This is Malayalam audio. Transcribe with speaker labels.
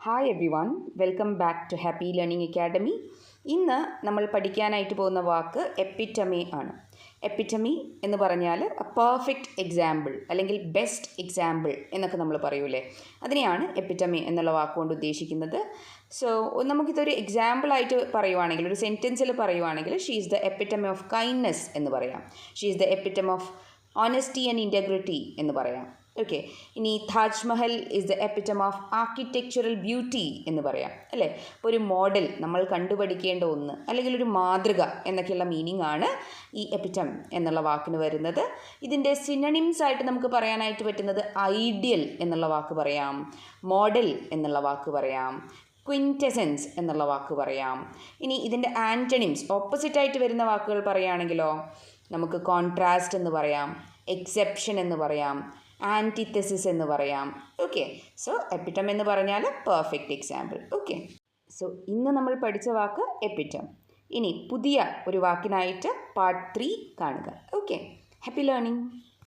Speaker 1: Hi everyone, welcome back to happy learning academy. ഇന്ന് നമ്മൾ പഠിക്കാനായിട്ട് പോകുന്ന വാക്ക് എപ്പിറ്റമി ആണ്. എപ്പിറ്റമി എന്ന് പറഞ്ഞാൽ പെർഫെക്റ്റ് എക്സാമ്പിൾ അല്ലെങ്കിൽ ബെസ്റ്റ് എക്സാമ്പിൾ എന്നൊക്കെ നമ്മൾ പറയൂലേ, അതിനെയാണ് എപ്പിറ്റമി എന്നുള്ള വാക്കുകൊണ്ട് ഉദ്ദേശിക്കുന്നത്. സോ നമുക്കിതൊരു എക്സാമ്പിളായിട്ട് പറയുവാണെങ്കിൽ, ഒരു സെൻറ്റൻസിൽ പറയുവാണെങ്കിൽ, she is the epitome of kindness എന്ന് പറയാം. She is the epitome of honesty and integrity എന്ന് പറയാം. ഓക്കെ, ഇനി Taj Mahal is the എപ്പിറ്റം of architectural beauty എന്ന് പറയാം, അല്ലേ? ഇപ്പോൾ ഒരു മോഡൽ, നമ്മൾ കണ്ടുപഠിക്കേണ്ട ഒന്ന്, അല്ലെങ്കിൽ ഒരു മാതൃക എന്നൊക്കെയുള്ള മീനിങ് ആണ് ഈ എപ്പിറ്റം എന്നുള്ള വാക്കിന് വരുന്നത്. ഇതിൻ്റെ സിനണിംസ് ആയിട്ട് നമുക്ക് പറയാനായിട്ട് പറ്റുന്നത് ഐഡിയൽ എന്നുള്ള വാക്ക് പറയാം, മോഡൽ എന്നുള്ള വാക്ക് പറയാം, ക്വിൻറ്റസെൻസ് എന്നുള്ള വാക്ക് പറയാം. ഇനി ഇതിൻ്റെ ആൻറ്റണിംസ്, ഓപ്പോസിറ്റായിട്ട് വരുന്ന വാക്കുകൾ പറയുകയാണെങ്കിലോ, നമുക്ക് കോൺട്രാസ്റ്റ് എന്ന് പറയാം, എക്സെപ്ഷൻ എന്ന് പറയാം, ആൻറ്റിത്തസിസ് എന്ന് പറയാം. ഓക്കെ, സോ എപ്പിറ്റം എന്ന് പറഞ്ഞാൽ പെർഫെക്റ്റ് എക്സാമ്പിൾ. ഓക്കെ, സോ ഇന്ന് നമ്മൾ പഠിച്ച വാക്ക് എപ്പിറ്റം. ഇനി പുതിയ ഒരു വാക്കിനായിട്ട് പാർട്ട് 3 കാണുക. Okay, happy learning.